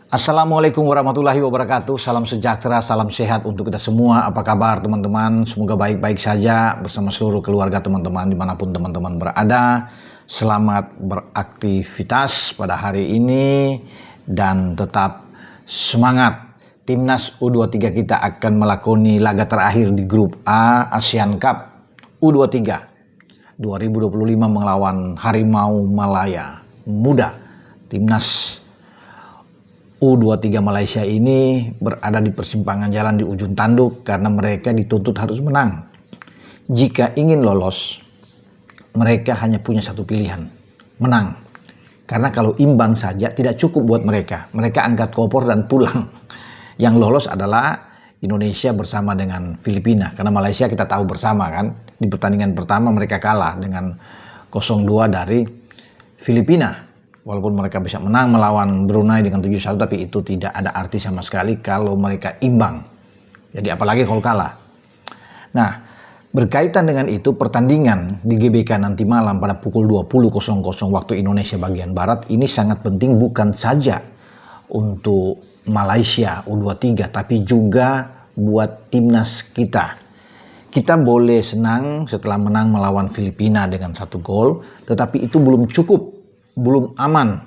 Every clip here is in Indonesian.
Assalamualaikum warahmatullahi wabarakatuh. Salam sejahtera, salam sehat untuk kita semua. Apa kabar teman-teman? Semoga baik-baik saja bersama seluruh keluarga teman-teman dimanapun teman-teman berada. Selamat beraktivitas pada hari ini dan tetap semangat. Timnas U23 kita akan melakoni laga terakhir di grup A Asian Cup U23 2025 melawan Harimau Malaya Muda. Timnas U23 Malaysia ini berada di persimpangan jalan di ujung tanduk karena mereka dituntut harus menang. Jika ingin lolos, mereka hanya punya satu pilihan, menang. Karena kalau imbang saja tidak cukup buat mereka. Mereka angkat koper dan pulang. Yang lolos adalah Indonesia bersama dengan Filipina. Karena Malaysia kita tahu bersama kan, di pertandingan pertama mereka kalah dengan 0-2 dari Filipina. Walaupun mereka bisa menang melawan Brunei dengan 7-1, tapi itu tidak ada arti sama sekali kalau mereka imbang. Jadi apalagi kalau kalah. Nah, berkaitan dengan itu pertandingan di GBK nanti malam pada pukul 20.00 waktu Indonesia bagian Barat ini sangat penting bukan saja untuk Malaysia U23 tapi juga buat timnas kita. Kita boleh senang setelah menang melawan Filipina dengan 1 gol, tetapi itu belum cukup. Belum aman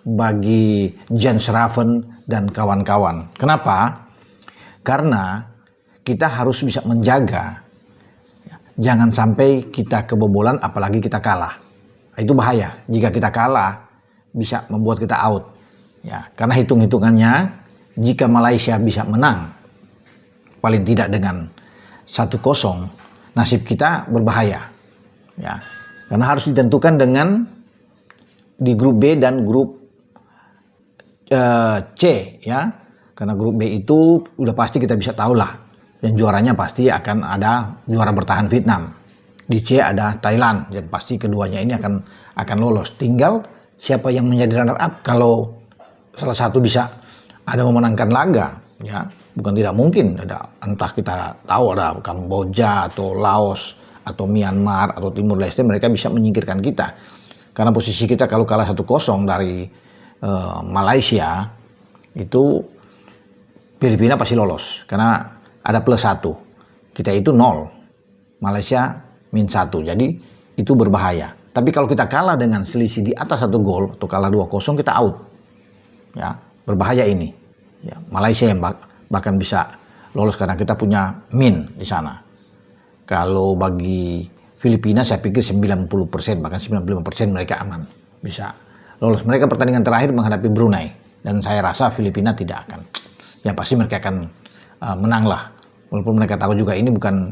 bagi Jens Raven dan kawan-kawan. Kenapa? Karena kita harus bisa menjaga jangan sampai kita kebobolan apalagi kita kalah. Itu bahaya. Jika kita kalah bisa membuat kita out. Ya, karena hitung-hitungannya jika Malaysia bisa menang paling tidak dengan 1-0, nasib kita berbahaya. Ya, karena harus ditentukan dengan di grup B dan grup C ya, karena grup B itu udah pasti kita bisa tahu lah, dan juaranya pasti akan ada juara bertahan Vietnam, di C ada Thailand, dan pasti keduanya ini akan lolos. Tinggal siapa yang menjadi runner up. Kalau salah satu bisa ada memenangkan laga ya, bukan tidak mungkin ada, entah kita tahu ada Kamboja atau Laos atau Myanmar atau Timur Leste, mereka bisa menyingkirkan kita. Karena posisi kita kalau kalah 1-0 dari Malaysia, itu Filipina pasti lolos. Karena ada +1. Kita itu 0. Malaysia -1. Jadi itu berbahaya. Tapi kalau kita kalah dengan selisih di atas 1 gol, atau kalah 2-0, kita out. Ya, berbahaya ini. Ya, Malaysia yang bahkan bisa lolos karena kita punya min di sana. Kalau bagi Filipina saya pikir 90%, bahkan 95% mereka aman, bisa lolos. Mereka pertandingan terakhir menghadapi Brunei, dan saya rasa Filipina tidak akan. Ya pasti mereka akan menang lah. Walaupun mereka tahu juga ini bukan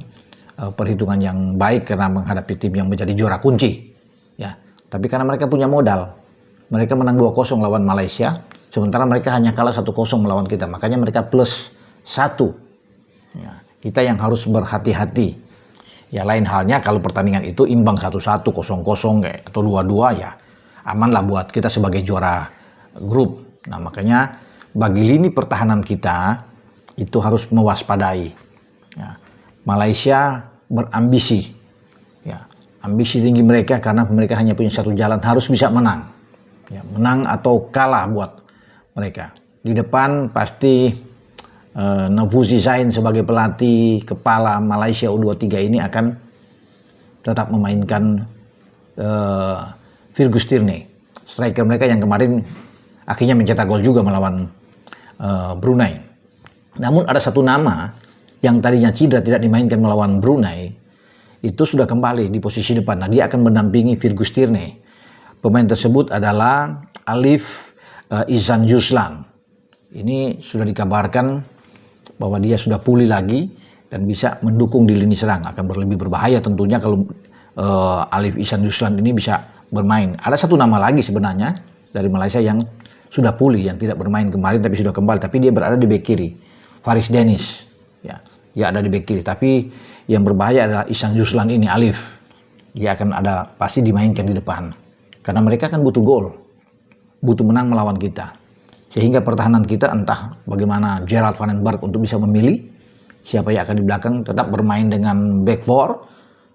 perhitungan yang baik karena menghadapi tim yang menjadi juara kunci. Ya, tapi karena mereka punya modal. Mereka menang 2-0 lawan Malaysia, sementara mereka hanya kalah 1-0 melawan kita. Makanya mereka +1. Ya, kita yang harus berhati-hati. Ya lain halnya kalau pertandingan itu imbang 1-1, 0-0 atau 2-2, ya amanlah buat kita sebagai juara grup. Nah makanya bagi lini pertahanan kita itu harus mewaspadai. Ya, Malaysia berambisi, ya, ambisi tinggi mereka karena mereka hanya punya satu jalan, harus bisa menang. Ya, menang atau kalah buat mereka. Di depan pasti Novusi Zain sebagai pelatih kepala Malaysia U23 ini akan tetap memainkan Fergus Tierney, striker mereka yang kemarin akhirnya mencetak gol juga melawan Brunei. Namun ada satu nama yang tadinya cedera tidak dimainkan melawan Brunei, itu sudah kembali di posisi depan. Nah, dia akan mendampingi Fergus Tierney. Pemain tersebut adalah Alif Ihsan Yuslan. Ini sudah dikabarkan bahwa dia sudah pulih lagi dan bisa mendukung di lini serang. Akan lebih berbahaya tentunya kalau Alif Ihsan Yuslan ini bisa bermain. Ada satu nama lagi sebenarnya dari Malaysia yang sudah pulih, yang tidak bermain kemarin tapi sudah kembali, tapi dia berada di bek kiri, Faris Dennis. Ya, dia ada di bek kiri, tapi yang berbahaya adalah Ihsan Yuslan ini, Alif. Dia akan ada pasti dimainkan di depan. Karena mereka kan butuh gol, butuh menang melawan kita. Sehingga pertahanan kita entah bagaimana Gerald Van den Berg untuk bisa memilih siapa yang akan di belakang, tetap bermain dengan back four,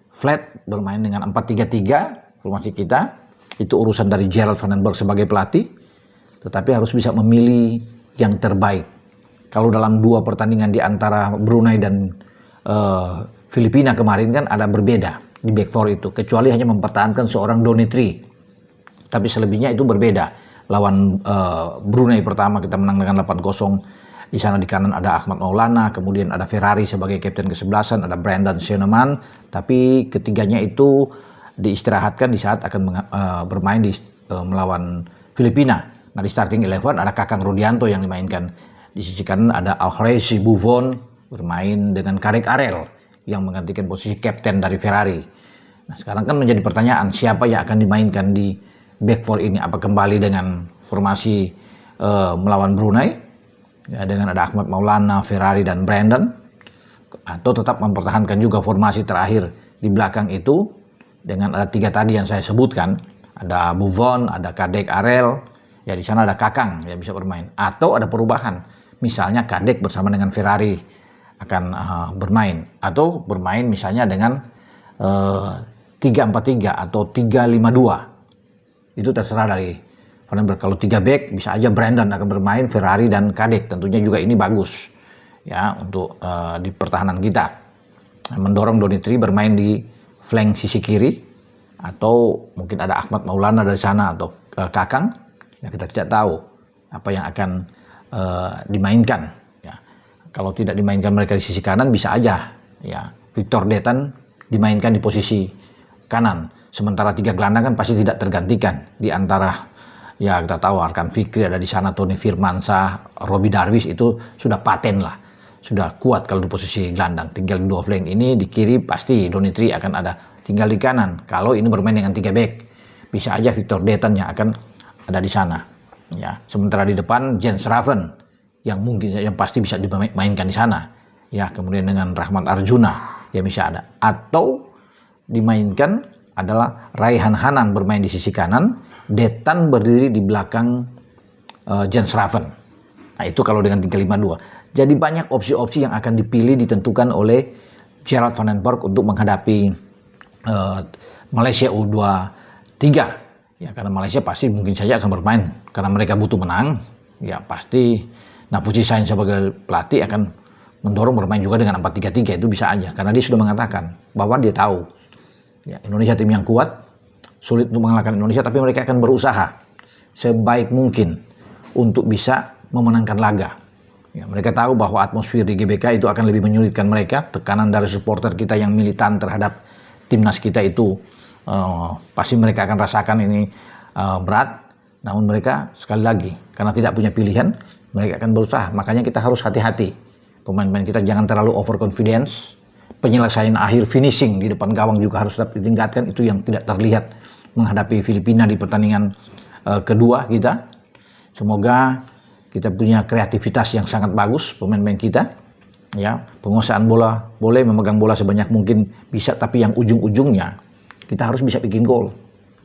flat, bermain dengan 4-3-3 formasi kita. Itu urusan dari Gerald Van den Berg sebagai pelatih. Tetapi harus bisa memilih yang terbaik. Kalau dalam 2 pertandingan di antara Brunei dan Filipina kemarin kan ada berbeda di back four itu, kecuali hanya mempertahankan seorang Donitri. Tapi selebihnya itu berbeda. Lawan Brunei pertama kita menang dengan 8-0. Di sana di kanan ada Ahmad Maulana, kemudian ada Ferrari sebagai kapten ke-11, ada Brandon Sheneman. Tapi ketiganya itu diistirahatkan di saat akan bermain melawan Filipina. Nah di starting 11 ada Kakang Rudianto yang dimainkan. Di sisi kanan ada Alhrezi Buffon bermain dengan Kadek Arel yang menggantikan posisi kapten dari Ferrari. Nah sekarang kan menjadi pertanyaan, siapa yang akan dimainkan di back four ini? Apa kembali dengan formasi melawan Brunei? Ya, dengan ada Ahmad Maulana, Ferrari, dan Brandon, atau tetap mempertahankan juga formasi terakhir di belakang itu dengan ada 3 tadi yang saya sebutkan, ada Buffon, ada Kadek Arel, ya di sana ada Kakang yang bisa bermain, atau ada perubahan, misalnya Kadek bersama dengan Ferrari akan bermain, atau bermain misalnya dengan 3-4-3 atau 3-5-2, itu terserah dari. Kalau 3 back bisa aja Brandon akan bermain, Ferrari dan Kadek. Tentunya juga ini bagus ya untuk di pertahanan kita. Mendorong Donitri bermain di flank sisi kiri, atau mungkin ada Ahmad Maulana dari sana atau Kakang. Ya kita tidak tahu apa yang akan dimainkan. Ya. Kalau tidak dimainkan mereka di sisi kanan, bisa aja ya Victor Detan dimainkan di posisi kanan. Sementara 3 gelandang kan pasti tidak tergantikan di antara. Ya kita tahu Arkan Fikri ada di sana, Tony Firmansyah, Robbie Darwish itu sudah paten lah, sudah kuat kalau di posisi gelandang. Tinggal 2 flank ini di kiri pasti Donitri akan ada, tinggal di kanan. Kalau ini bermain dengan 3 back, bisa aja Victor Detan yang akan ada di sana. Ya, sementara di depan Jens Raven yang pasti bisa dimainkan di sana. Ya, kemudian dengan Rahmat Arjuna yang bisa ada, atau dimainkan adalah Raihan Hanan bermain di sisi kanan, Detan berdiri di belakang Jens Raven. Nah itu kalau dengan 3-5-2. Jadi banyak opsi-opsi yang akan dipilih, ditentukan oleh Gerard van den Berg untuk menghadapi Malaysia U23. Ya karena Malaysia pasti mungkin saja akan bermain, karena mereka butuh menang. Ya pasti Nafuzi Sain sebagai pelatih akan mendorong bermain juga dengan 4-3-3, itu bisa aja. Karena dia sudah mengatakan bahwa dia tahu ya, Indonesia tim yang kuat, sulit untuk mengalahkan Indonesia, tapi mereka akan berusaha sebaik mungkin untuk bisa memenangkan laga. Ya, mereka tahu bahwa atmosfer di GBK itu akan lebih menyulitkan mereka. Tekanan dari supporter kita yang militan terhadap timnas kita itu pasti mereka akan rasakan ini berat. Namun mereka sekali lagi karena tidak punya pilihan, mereka akan berusaha. Makanya kita harus hati-hati. Pemain-pemain kita jangan terlalu overconfidence. Penyelesaian akhir finishing di depan gawang juga harus tetap ditingkatkan. Itu yang tidak terlihat menghadapi Filipina di pertandingan kedua kita. Semoga kita punya kreativitas yang sangat bagus pemain-pemain kita. Ya, penguasaan bola boleh, memegang bola sebanyak mungkin bisa, tapi yang ujung-ujungnya kita harus bisa bikin gol.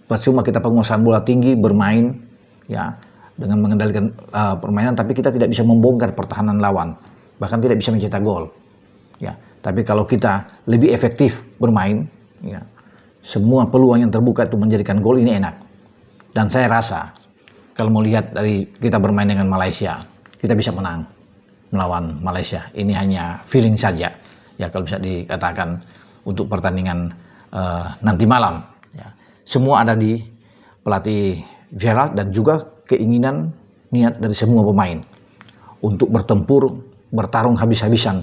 Percuma kita penguasaan bola tinggi, bermain ya dengan mengendalikan permainan, tapi kita tidak bisa membongkar pertahanan lawan, bahkan tidak bisa mencetak gol. Ya, tapi kalau kita lebih efektif bermain, ya, semua peluang yang terbuka itu menjadikan gol, ini enak. Dan saya rasa kalau mau lihat dari kita bermain dengan Malaysia, kita bisa menang melawan Malaysia. Ini hanya feeling saja. Ya kalau bisa dikatakan untuk pertandingan nanti malam. Ya. Semua ada di pelatih Gerard dan juga keinginan niat dari semua pemain untuk bertempur, bertarung habis-habisan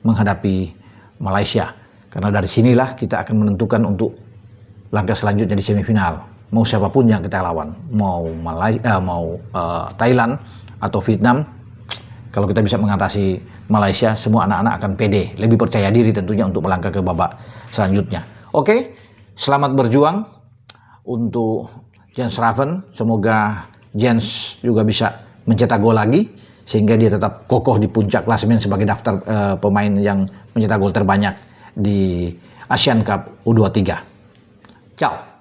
menghadapi Malaysia. Karena dari sinilah kita akan menentukan untuk langkah selanjutnya di semifinal. Mau siapapun yang kita lawan, mau Thailand atau Vietnam, kalau kita bisa mengatasi Malaysia, semua anak-anak akan pede, lebih percaya diri tentunya untuk melangkah ke babak selanjutnya. Oke, selamat berjuang untuk Jens Raven. Semoga Jens juga bisa mencetak gol lagi, sehingga dia tetap kokoh di puncak klasemen sebagai daftar pemain yang mencetak gol terbanyak di Asian Cup U23. Ciao.